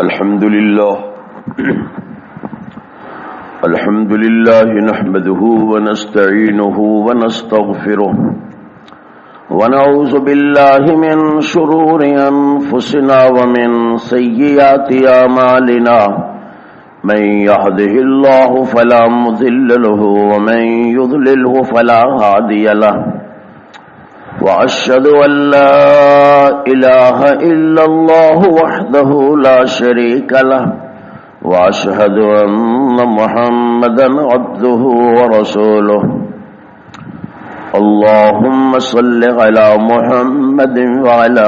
الحمد لله نحمده ونستعينه ونستغفره ونعوذ بالله من شرور أنفسنا ومن سيئات أعمالنا من يهده الله فلا مضل له ومن يضلله فلا هادي له وأشهد أن لا إله إلا الله وحده لا شريك له وأشهد أن محمدا عبده ورسوله اللهم صل على محمد وعلى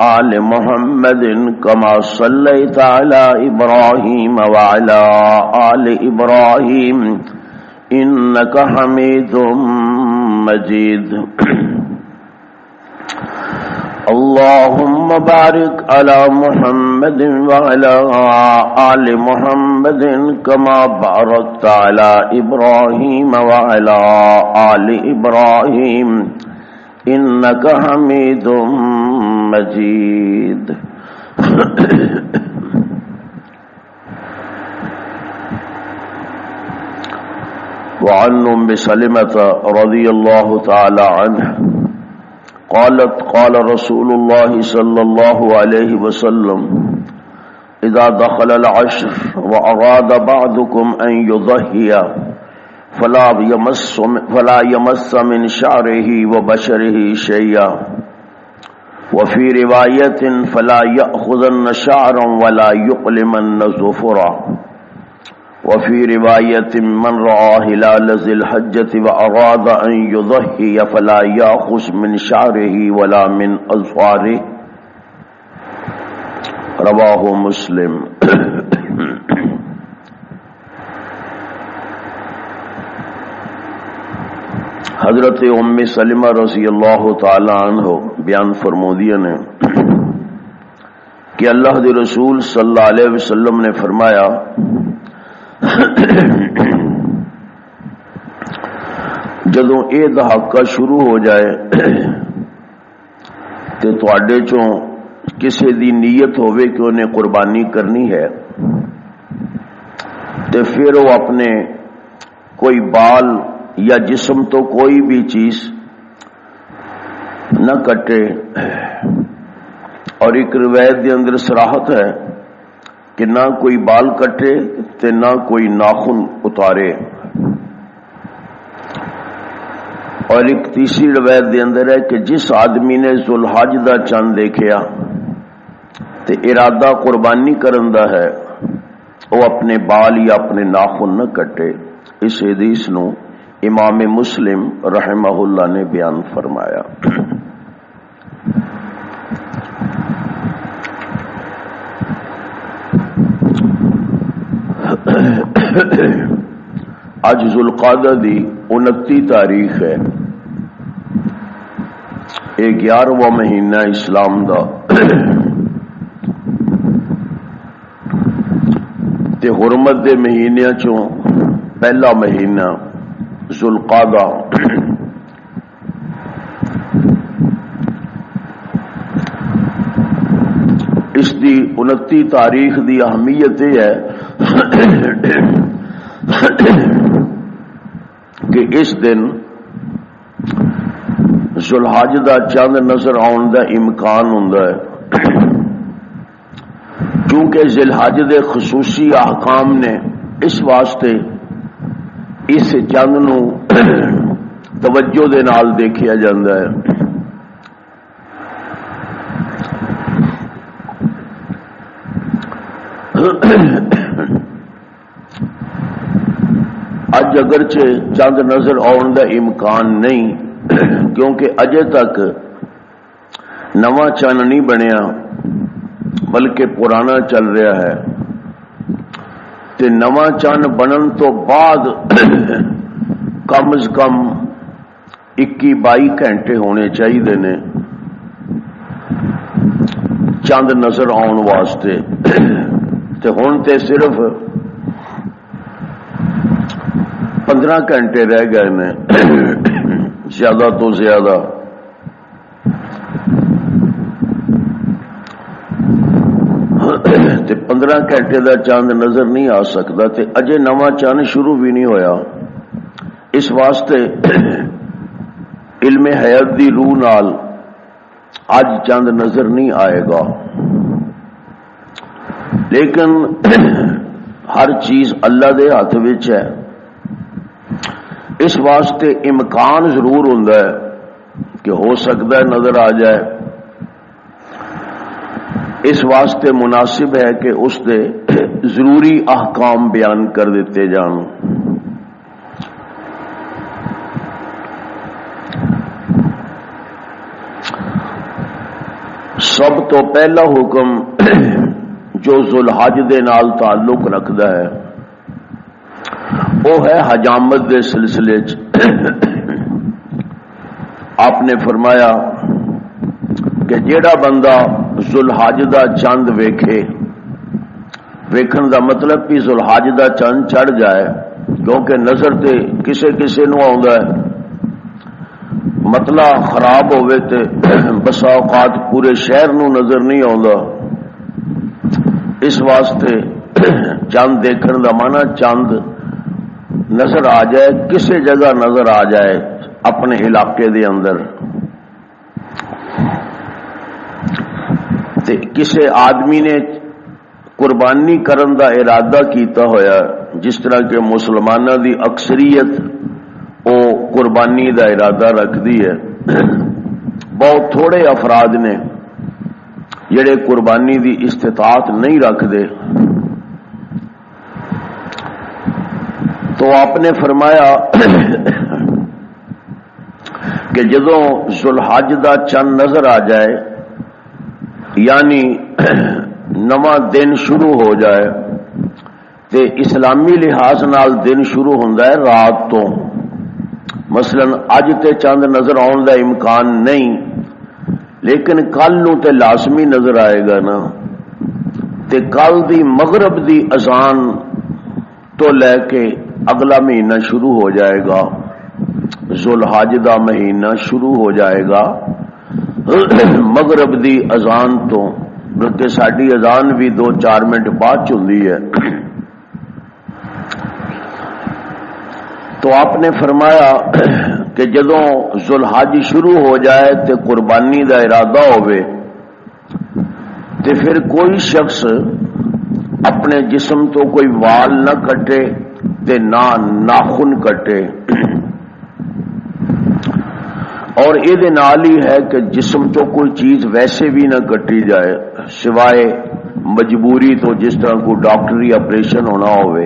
آل محمد كما صليت على إبراهيم وعلى آل إبراهيم إنك حميد مجيد اللهم بارك على محمد وعلى آل محمد كما باركت على إبراهيم وعلى آل إبراهيم إنك حميد مجيد وعن أم سلمة رضي الله تعالى عنها قالت قال رسول الله صلى الله عليه وسلم إذا دخل العشر وأراد بعضكم أن يضحي فلا يمس من شعره وبشره شيئا وفي رواية فلا يأخذن شعرا ولا يقلمن ظفرا وفي رواية من رأى هلال ذي الحجة وأراد أن يضحي فلا يأخذ من شعره ولا من أظفاره رواه مسلم حضرت ام سلمہ رضی اللہ تعالی عنہ بیان فرمودیہ نے کہ اللہ کے رسول صلی اللہ علیہ وسلم نے فرمایا جدوں یہ دہاکہ شروع ہو جائے تے تواڈے چوں کسی دی نیت ہوئے کہ انہیں قربانی کرنی ہے تے پھر وہ اپنے کوئی بال یا جسم تو کوئی بھی چیز نہ کٹے، اور ایک روایت کے اندر صراحت ہے کہ نہ کوئی بال کٹے تے نہ کوئی ناخن اتارے، اور ایک تیسری روایت دے اندر ہے کہ جس آدمی نے ذوالحج دا چند دیکھیا تے ارادہ قربانی کرن دا ہے وہ اپنے بال یا اپنے ناخن نہ کٹے۔ اس حدیث نو امام مسلم رحمہ اللہ نے بیان فرمایا۔ آج ذوالقعدہ دی 29 تاریخ ہے، 11واں مہینہ اسلام دا تے حرمت دے مہینیاں چوں پہلا مہینہ ذوالقعدہ۔ اس دی 29 تاریخ دی اہمیت یہ ہے کہ اس دن ذوالحج دا چند نظر آن دا امکان ہوندا ہے، کیونکہ ذوالحج دے خصوصی احکام نے اس واسطے اس چند نو توجہ دے نال دیکھیا جاندا ہے۔ اج اگرچہ چند نظر آن دا امکان نہیں، کیونکہ اجے تک نواں چند نہیں بنیا بلکہ پرانا چل رہا ہے، تے نواں چند بنن تو بعد کم از کم 21-22 گھنٹے ہونے چاہیے نے چند نظر آن واسطے، تے ہن تے صرف 15 گھنٹے رہ گئے نے زیادہ تو زیادہ۔ تے 15 گھنٹے دا چاند نظر نہیں آ سکتا تے اجے نواں چاند شروع بھی نہیں ہویا. اس واسطے علم حیات دی روح نال اج چاند نظر نہیں آئے گا. لیکن ہر چیز اللہ دے ہاتھ وچ ہے. اس واسطے امکان ضرور ہوندا ہے کہ ہو سکتا ہے نظر آ جائے. اس واسطے مناسب ہے کہ اس دے ضروری احکام بیان کر دیتے جان. سب تو پہلا حکم جو ذوالحج دے نال تعلق رکھتا ہے وہ ہے حجامت دے سلسلے آپ نے فرمایا کہ جیڑا بندہ ذوالحج دا چاند ویکھے، ویکھن دا مطلب کہ ذوالحج دا چاند چڑھ جائے، کیونکہ نظر تے کسے کسے نو آوندا ہے. مطلع خراب ہوئے تے بسا اوقات پورے شہر نو نظر نہیں آوندا. اس واسطے چاند دیکھن دا معنی چاند نظر آ جائے، کسے جگہ نظر آ جائے اپنے علاقے دے اندر. تے کسے آدمی نے قربانی کرن دا ارادہ کیتا ہویا، جس طرح کہ مسلمانوں دی اکثریت او قربانی دا ارادہ رکھدی ہے. بہت تھوڑے افراد نے جڑے قربانی دی استطاعت نہیں رکھدے. تو آپ نے فرمایا کہ جدوں ذوالحج دا چند نظر آ جائے، یعنی نواں دن شروع ہو جائے، تے اسلامی لحاظ نال دن شروع ہوندا ہے رات تو. مثلا اج تے چند نظر آن دا امکان نہیں، لیکن کل نو تے لازمی نظر آئے گا نا. تے کل دی مغرب دی اذان تو لے کے اگلا مہینہ شروع ہو جائے گا، ذوالحج دا مہینہ شروع ہو جائے گا مغرب دی اذان تو. بلکہ ساری اذان بھی 2-4 منٹ بعد ہوندی ہے. تو آپ نے فرمایا کہ جدوں ذوالحج شروع ہو جائے تے قربانی دا ارادہ ہوئے تے پھر کوئی شخص اپنے جسم تو کوئی وال نہ کٹے تے نہ ناخن کٹے. اور یہ نال ہی ہے کہ جسم تو کوئی چیز ویسے بھی نہ کٹی جائے سوائے مجبوری تو، جس طرح کوئی ڈاکٹری آپریشن ہونا ہوئے.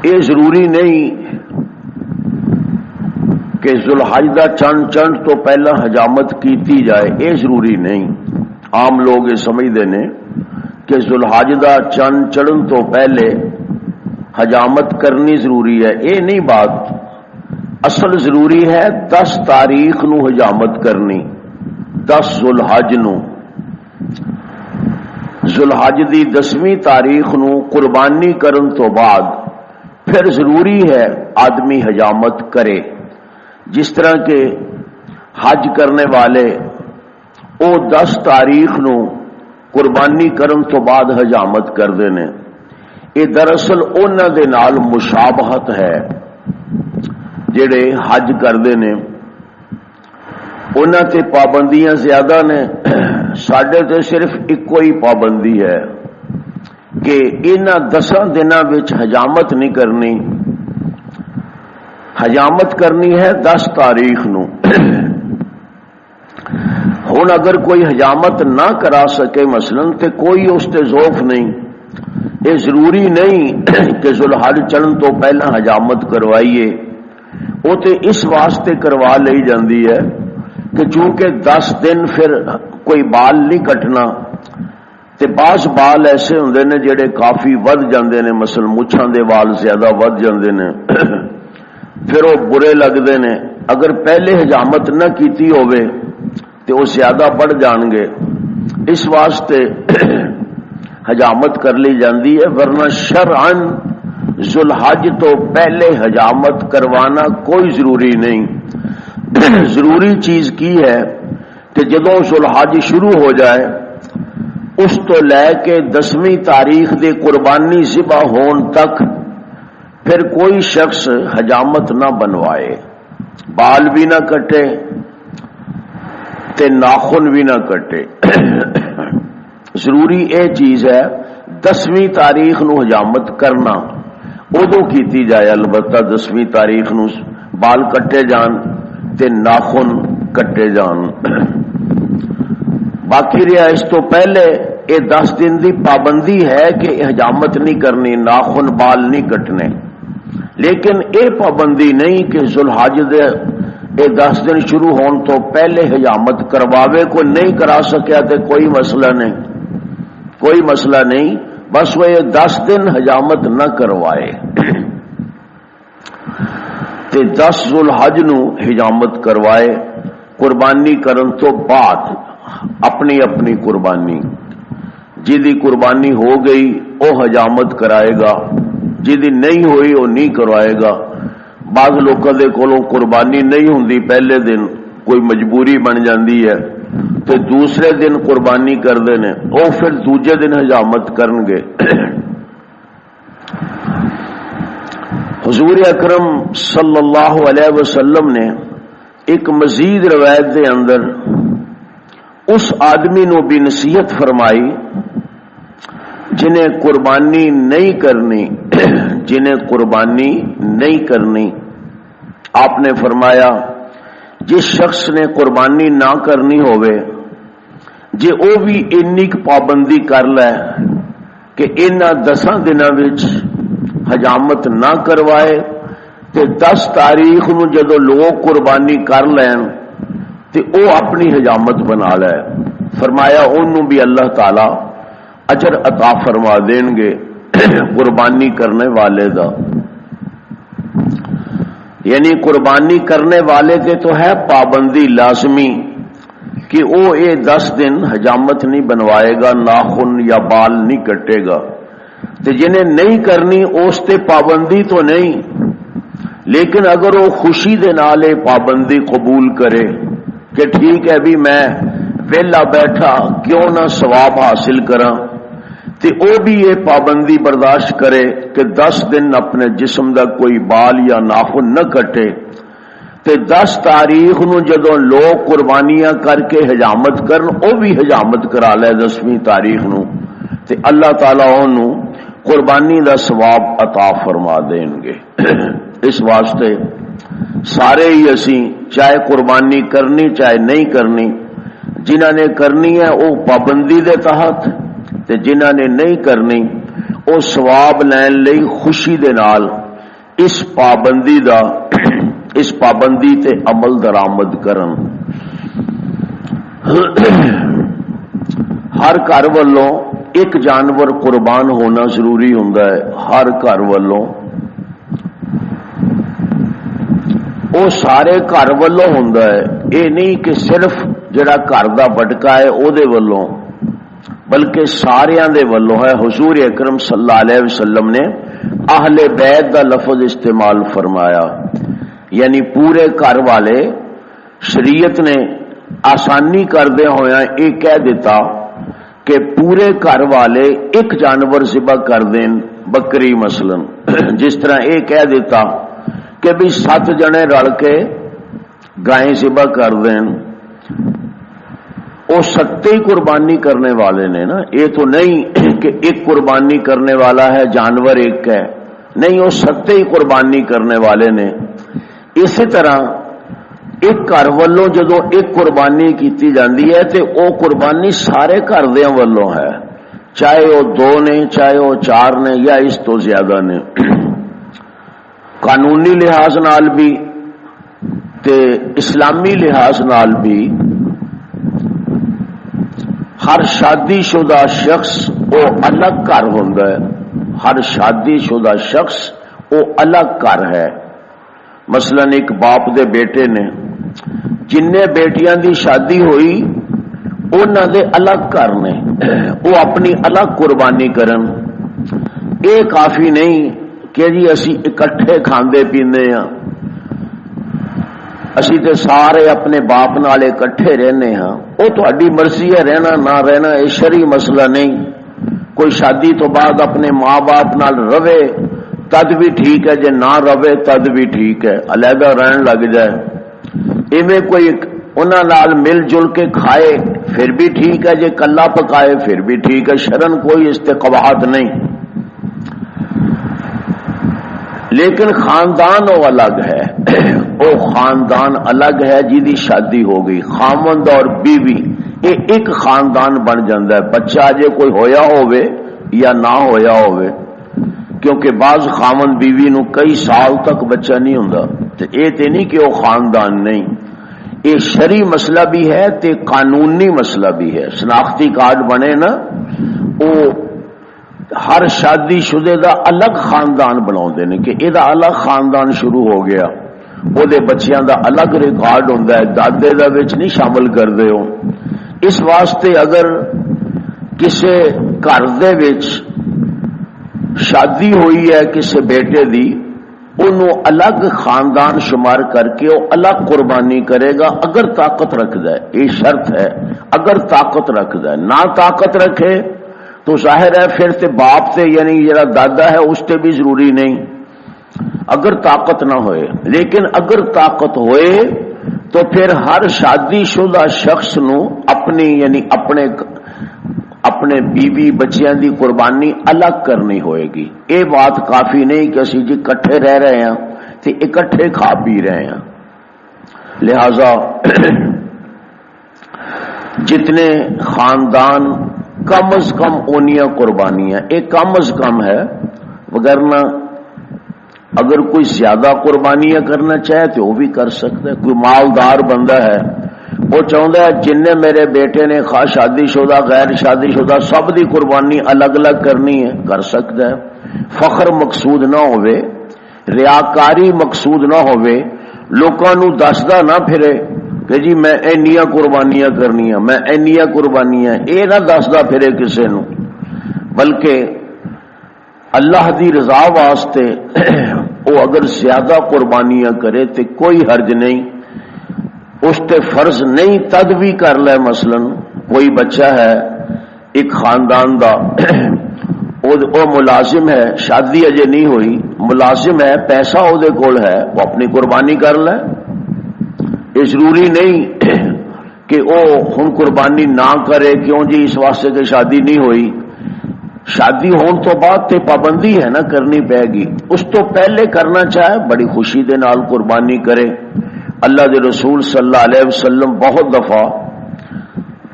یہ ضروری نہیں کہ ذوالحج دا چند چڑھ تو پہلا حجامت کیتی جائے، یہ ضروری نہیں. عام لوگ یہ سمجھتے ہیں کہ ذوالحج دا چند چڑھن تو پہلے حجامت کرنی ضروری ہے. یہ نہیں بات. اصل ضروری ہے 10 تاریخ نو حجامت کرنی، 10 ذوالحج نو. ذوالحج دی 10ویں تاریخ نو قربانی کرن تو بعد پھر ضروری ہے آدمی حجامت کرے. جس طرح کہ حج کرنے والے او 10 تاریخ نو قربانی کرن تو بعد حجامت کردے نے. یہ دراصل انہاں دے نال مشابہت ہے جڑے حج کردے نے. انہاں تے پابندیاں زیادہ نے، ساڈے تے صرف ایکو ہی پابندی ہے کہ انہاں 10 دناں وچ حجامت نہیں کرنی. حجامت کرنی ہے 10 تاریخ نو. ہن اگر کوئی حجامت نہ کرا سکے مثلا تے کوئی اس تے ذوف نہیں. یہ ضروری نہیں کہ ذوالحج چڑھن تو پہلا حجامت کروائیے. وہ تے اس واسطے کروا لی جاندی ہے کہ چونکہ 10 دن پھر کوئی بال نہیں کٹنا، تے بعض بال ایسے ہوندے نے جڑے کافی ود جاندے نے، مثلا مچھاں دے وال زیادہ ود جاندے نے، پھر وہ برے لگتے ہیں. اگر پہلے حجامت نہ کیتی ہوئے تو وہ زیادہ بڑھ جان گے. اس واسطے حجامت کر لی جاندی ہے. ورنہ شرعن ذوالحج تو پہلے حجامت کروانا کوئی ضروری نہیں. ضروری چیز کی ہے کہ جدوں ذوالحج شروع ہو جائے اس تو لے کے 10ویں تاریخ دی قربانی ذبح ہون تک پھر کوئی شخص حجامت نہ بنوائے، بال بھی نہ کٹے تے ناخن بھی نہ کٹے. ضروری اے چیز ہے 10ویں تاریخ نو حجامت کرنا، ادو کیتی جائے. البتہ 10ویں تاریخ نو بال کٹے جان تے ناخن کٹے جان. باقی رہا اس تو پہلے یہ 10 دن دی پابندی ہے کہ حجامت نہیں کرنی، ناخن بال نہیں کٹنے. لیکن یہ پابندی نہیں کہ ذوالحج دے یہ 10 دن شروع ہون تو پہلے حجامت کرواوے. کوئی نہیں کرا سکیا تو کوئی مسئلہ نہیں، کوئی مسئلہ نہیں، بس وہ یہ 10 دن حجامت نہ کروائے تے 10 ذوالحج نو حجامت کروائے. قربانی کرن تو بعد اپنی اپنی قربانی، جی قربانی ہو گئی وہ حجامت کرائے گا، جی نہیں ہوئی وہ نہیں کروائے گا. بعض لوگوں دے کولوں قربانی نہیں ہوندی، پہلے دن کوئی مجبوری بن جاندی ہے تو دوسرے دن قربانی کردے نے، وہ پھر دوجے دن حجامت کرن گے. حضور اکرم صلی اللہ علیہ وسلم نے ایک مزید روایت دے اندر اس آدمی نو بھی نصیحت فرمائی جنہیں قربانی نہیں کرنی، جنہیں قربانی نہیں کرنی. آپ نے فرمایا جس شخص نے قربانی نہ کرنی ہوئے جے او بھی اینی پابندی کر لے کہ انہاں 10 دناں وچ حجامت نہ کروائے تے 10 تاریخ نو جدو لوگ قربانی کر لین تے او اپنی حجامت بنا لے. فرمایا انہوں بھی اللہ تعالی اجر عطا فرما دیں گے قربانی کرنے والے دا. یعنی قربانی کرنے والے کے تو ہے پابندی لازمی کہ وہ یہ 10 دن حجامت نہیں بنوائے گا، ناخن یا بال نہیں کٹے گا. تو جنہیں نہیں کرنی اس تے پابندی تو نہیں، لیکن اگر وہ خوشی دے نال پابندی قبول کرے کہ ٹھیک ہے بھی میں ویلا بیٹھا کیوں نہ ثواب حاصل کراں، تے او بھی یہ پابندی برداشت کرے کہ 10 دن اپنے جسم دا کوئی بال یا ناخن نہ کٹے، تے 10 تاریخ نو جدوں لوگ قربانیاں کر کے حجامت کرن او بھی حجامت کرا لے 10ویں تاریخ نو، تے اللہ تعالیٰ انہوں قربانی دا ثواب عطا فرما دیں گے. اس واسطے سارے ہی اسی چاہے قربانی کرنی چاہے نہیں کرنی، جنہاں نے کرنی ہے وہ پابندی دے تحت، تے جنہاں نے نہیں کرنی وہ ثواب لین لئی خوشی دے نال اس پابندی دا اس پابندی تے عمل درآمد کرن. ہر گھر والوں ایک جانور قربان ہونا ضروری ہوندا ہے. ہر گھر والوں وہ سارے گھر والوں ہوندا ہے، یہ نہیں کہ صرف جڑا گھر دا بٹکا ہے او دے والوں، بلکہ ساریاں دے والوں ہے. حضور اکرم صلی اللہ علیہ وسلم نے اہل بیت دا لفظ استعمال فرمایا، یعنی پورے گھر والے. شریعت نے آسانی کردے ہویا یہ کہہ دیتا کہ پورے گھر والے ایک جانور ذبح کر دیں، بکری مثلا. جس طرح یہ کہہ دیتا کہ بھی 7 جنے رل کے گائیں ذبح کر دیں، وہ 7 ہی قربانی کرنے والے نے نا. یہ تو نہیں کہ ایک قربانی کرنے والا ہے جانور ایک ہے، نہیں، وہ 7 ہی قربانی کرنے والے نے. اسی طرح ایک گھر والوں جدو ایک قربانی کیتی جاندی ہے تے او قربانی سارے گھر دیاں والوں ہے، چاہے وہ 2 نے چاہے وہ 4 نے یا اس تو زیادہ نے. قانونی لحاظ نال بھی تے اسلامی لحاظ نال بھی ہر شادی شدہ شخص وہ الگ گھر ہوندا ہے. ہر شادی شدہ شخص وہ الگ گھر ہے. مثلا ایک باپ دے بیٹے نے جن بیٹیاں دی شادی ہوئی انہاں دے الگ گھر نے، وہ اپنی الگ قربانی کرن. یہ کافی نہیں کہ جی اسی اکٹھے کھاندے پیندے ہاں، اسی تے سارے اپنے باپ نال اکٹھے رہنے ہاں، وہ تہاڈی مرضی ہے رہنا نہ رہنا، یہ شرعی مسئلہ نہیں۔ کوئی شادی تو بعد اپنے ماں باپ نال رہے تد بھی ٹھیک ہے، جے نہ رہے تد بھی ٹھیک ہے، علیحدہ رہن لگ جائے۔ ایویں کوئی انہاں نال مل جل کے کھائے پھر بھی ٹھیک ہے، جے کلا پکائے پھر بھی ٹھیک ہے، شرن کوئی استقباحت نہیں۔ لیکن خاندان وہ الگ ہے، وہ خاندان الگ ہے جی شادی ہو گئی، خامند اور بیوی یہ ایک خاندان بن جاتا ہے، بچہ جے کوئی ہویا ہوئے یا نہ ہویا ہوئے، کیونکہ بعض خامند بیوی نو کئی سال تک بچہ نہیں ہوندا، تے اے تے نہیں کہ وہ خاندان نہیں، یہ شرعی مسئلہ بھی ہے تے قانونی مسئلہ بھی ہے۔ شناختی کارڈ بنے نا، وہ ہر شادی شدے دا الگ خاندان بناؤندے نے کہ یہ الگ خاندان شروع ہو گیا، وہ دے بچیاں دا الگ ریکارڈ ہوندا ہے، دادے دا وچ نہیں شامل کردے ہو۔ اس واسطے اگر کسے گھر دے وچ شادی ہوئی ہے کسے بیٹے دی، انہوں الگ خاندان شمار کر کے وہ الگ قربانی کرے گا اگر طاقت رکھدا ہے، یہ شرط ہے، اگر طاقت رکھدا ہے، نہ طاقت رکھے تو ظاہر ہے پھر تے باپ تے یعنی جڑا دادا ہے اس تے بھی ضروری نہیں اگر طاقت نہ ہوئے۔ لیکن اگر طاقت ہوئے تو پھر ہر شادی شدہ شخص نو اپنی یعنی اپنے بیوی بچیاں دی قربانی الگ کرنی ہوئے گی۔ یہ بات کافی نہیں کہ اسی جی اکٹھے رہ رہے ہیں تے اکٹھے کھا پی رہے ہیں۔ لہذا جتنے خاندان کم از کم اونیاں قربانیاں، ایک کم از کم ہے، وگرنہ اگر کوئی زیادہ قربانیاں کرنا چاہے تو وہ بھی کر سکتا ہے۔ کوئی مالدار بندہ ہے وہ چاہتا ہے جن نے میرے بیٹے نے خواہ شادی شدہ غیر شادی شدہ سب دی قربانی الگ الگ کرنی ہے، کر سکتا ہے۔ فخر مقصود نہ ہوئے، ریاکاری مقصود نہ ہوئے، لوکاں نو دسدا نہ پھرے کہ جی میں اینیاں قربانیاں کرنیاں، میں اینیاں قربانیاں، اے نہ دسدا پھرے کسے نو، بلکہ اللہ دی رضا واسطے وہ اگر زیادہ قربانیاں کرے تو کوئی حرج نہیں، اس تے فرض نہیں تد بھی کر لے۔ مثلا کوئی بچہ ہے ایک خاندان دا، وہ ملازم ہے، شادی اجے نہیں ہوئی، ملازم ہے، پیسہ وہ دے کول ہے، وہ اپنی قربانی کر لے، یہ ضروری نہیں کہ وہ ہن قربانی نہ کرے، کیوں جی اس واسطے کہ شادی نہیں ہوئی۔ شادی ہون تو بعد تے پابندی ہے نا، کرنی پے گی، اس تو پہلے کرنا چاہے بڑی خوشی دے نال قربانی کرے۔ اللہ دے رسول صلی اللہ علیہ وسلم بہت دفعہ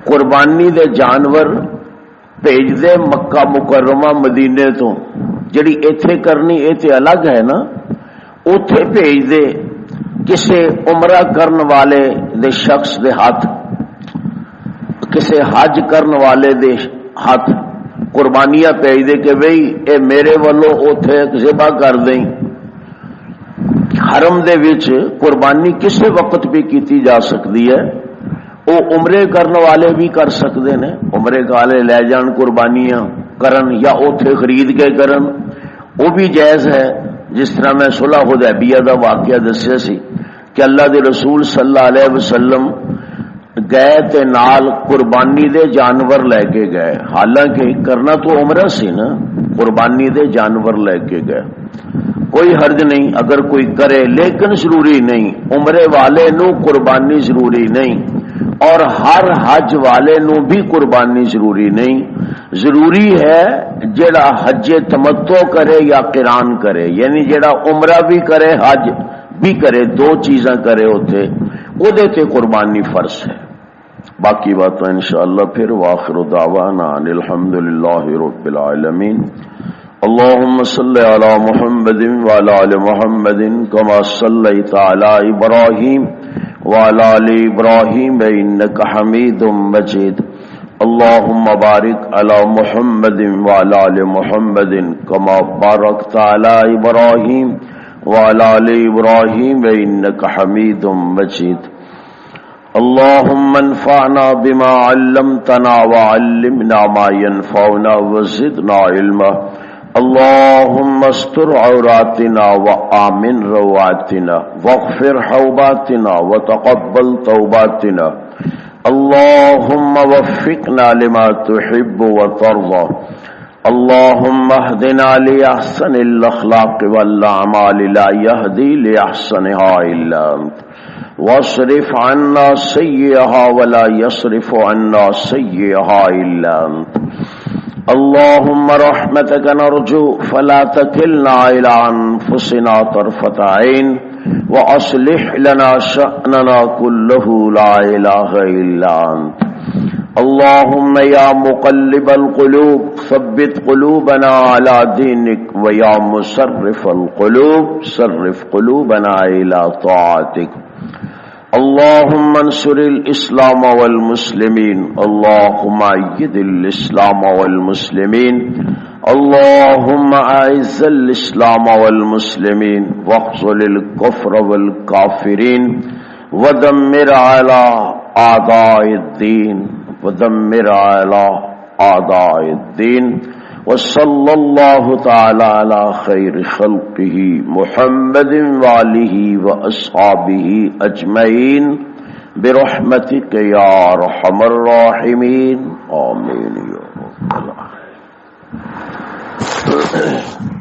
قربانی دے جانور بھیج دے مکہ مکرمہ مدینے تو، جڑی ایتھے کرنی ایتھے الگ ہے نا، اوتھے بھیج دے کسے عمرہ کرن والے دے شخص دے ہاتھ، کسے حج کرن والے دے ہاتھ قربانیاں بھیج دے کہ بھئی اے میرے والوں اوتھے ذبح کر دیں۔ حرم دے وچ قربانی کسے وقت بھی کیتی جا سکتی ہے، وہ عمرے کرن والے بھی کر سکتے ہیں، عمرے والے لے جان قربانیاں کرن یا اوتھے خرید کے کرن، وہ بھی جائز ہے۔ جس طرح میں صلح حدیبیہ دا واقعہ دسیا سی کہ اللہ دے رسول صلی اللہ علیہ وسلم گئے تے نال قربانی دے جانور لے کے گئے، حالانکہ کرنا تو عمرہ سی نا، قربانی دے جانور لے کے گئے، کوئی حرج نہیں اگر کوئی کرے، لیکن ضروری نہیں، عمرے والے نو قربانی ضروری نہیں، اور ہر حج والے نو بھی قربانی ضروری نہیں۔ ضروری ہے جڑا حج تمتع کرے یا قران کرے، یعنی جڑا عمرہ بھی کرے حج بھی کرے، دو چیزاں کرے ہوتے، او دے تے قربانی فرض ہے۔ باقی باتیں انشاءاللہ پھر واخر دعوانا ان الحمدللہ رب العالمین۔ اللهم صل على محمد وعلى آل محمد كما صليت على إبراهيم وعلى آل إبراهيم إنك حميد مجيد۔ اللهم بارك على محمد وعلى آل محمد كما باركت على إبراهيم وعلى آل إبراهيم إنك حميد مجيد۔ اللهم انفعنا بما علمتنا وعلمنا ما ينفعنا وزدنا علما۔ اللهم استر عوراتنا وآمن رواتنا واغفر حوباتنا وتقبل توباتنا اللهم وفقنا لما تحب وترضى اللهم اهدنا لأحسن الأخلاق والأعمال لا يهدي لأحسنها إلا أنت واصرف عنا سيئها ولا يصرف عنا سيئها إلا أنت اللهم رحمتك نرجو فلا تكلنا إلى أنفسنا طرفة عين وأصلح لنا شأننا كله لا إله إلا أنت اللهم يا مقلب القلوب ثبت قلوبنا على دينك ويا مصرف القلوب صرف قلوبنا إلى طاعتك اللهم انصر الإسلام والمسلمين اللهم أيد الإسلام والمسلمين اللهم أعز الإسلام والمسلمين واخذل الكفر والكافرين ودمر على أعداء الدين ودمر على أعداء الدين وصلى الله تعالى على خير خلقه محمد وآله وأصحابه أجمعين برحمتك يا أرحم الراحمين آمين يا رب العالمين.